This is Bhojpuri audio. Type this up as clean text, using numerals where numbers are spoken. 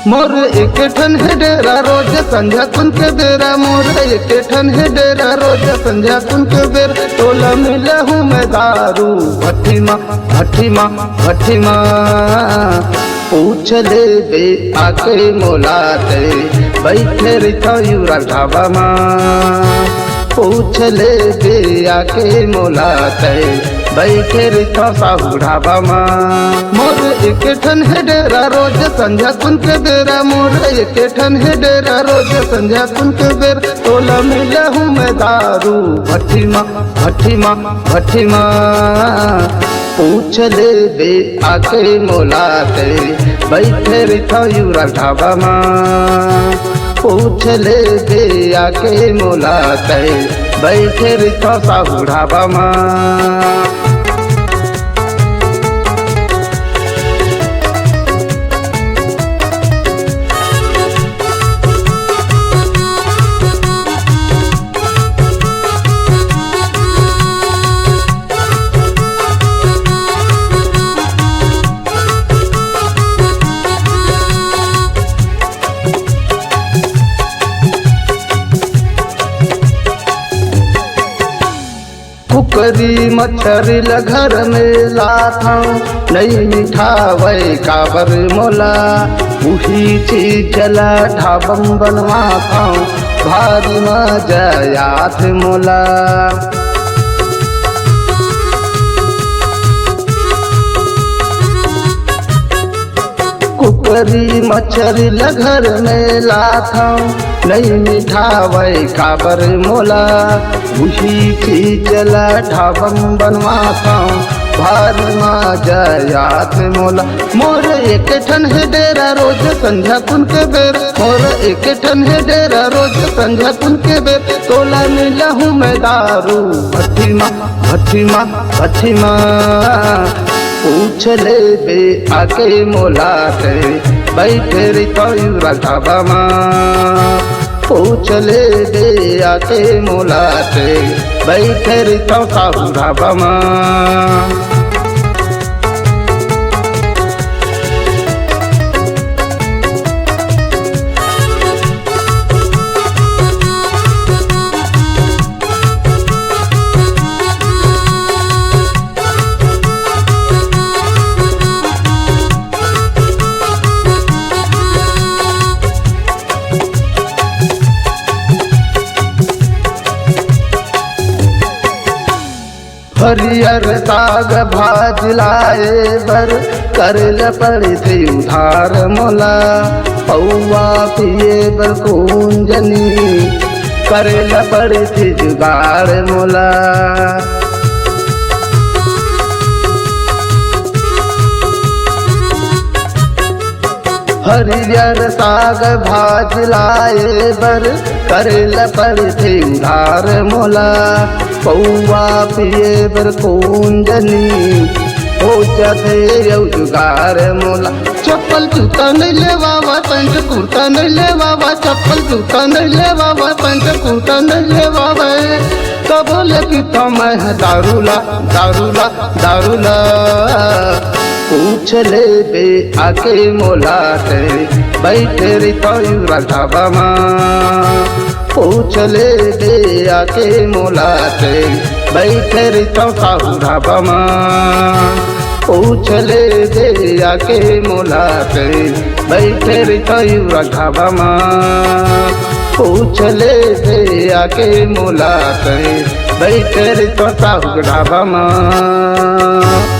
मोर एक ठन है डेरा रोज संध्या कुन के बेरा, मोर एक ठन है डेरा रोज संध्या कुन के बेर। तोला मिले हूँ मैं दारू भट्टी माँ भट्टी माँ भट्टी माँ, पूछ ले बे आके मोलाते बैठे रिथा यूरा ढाबा माँ। पूछ ले बे आके मोलाते बैठे रिथा साहू ढाबा माँ। मोर एक ठन है डेरा रोज संध्या कुन के बेरा, मोर एक ठन है डेरा रोज संध्या कुन के बेर। तोला मिले हूँ मैं दारू भट्टी माँ भट्टी माँ भट्टी माँ, पूछ ले बे आके मोलाते बैठे रिथा यूरा ढाबा माँ। पूछ ले बे आके मोलाते बैठे रिथा साहू ढाबा माँ। कुकरी मच्छरी घर में लाता नहीं मिठावै काबर मोला, वही चीज चला ढाबम बनवाता भारी मजा आत मोला। कुकरी मच्छरी घर में लाता नहीं मिठावै काबर मोला, वही चीज चला ढाबम बनवाता भारी मजा आत मोला। मोर एक ठन है डेरा रोज संध्या कुन के बेर, मोर एक ठन है डेरा रोज संध्या कुन के बेर। तोला मिला हूँ मैं दारू भट्टी माँ भट्टी माँ भट्टी माँ, पूछ ले बे आके मोलाते बैठे रिथा यूरा ढाबा माँ। पूछ ले बे आके मोलाते बैठे रिथा साहू ढाबा माँ। हरियर साग भाज लाए बर करल पड़ी थी उधार मोला, पौवा पिए बर कुंजनी करल पड़ी थी जुगाड़ मोला। हरियर साग भाज लाए बर करल पड़ी थी उधार मोला, पौवा पिए बर कुंजनी हो जाते यौ जुगार मोला। चप्पल जूता नहीं ले बाबा पैंट कुर्ता नहीं ले बाबा, चप्पल जूता नहीं ले बाबा पैंट कुर्ता नहीं ले बाबा। तो बोले कि तो मैं दारूला दारूला दारूला, पूछ ले बे आके मोलाते बैठे रिथा यूरा ढाबा माँ। पूछ ले बे आके मोलाते बैठे रिथा साहू ढाबा माँ। पूछ ले बे आके मोलाते बैठे रिथा यूरा ढाबा माँ। पूछ ले बे आके मोलाते बैठे रिथा साहू ढाबा माँ।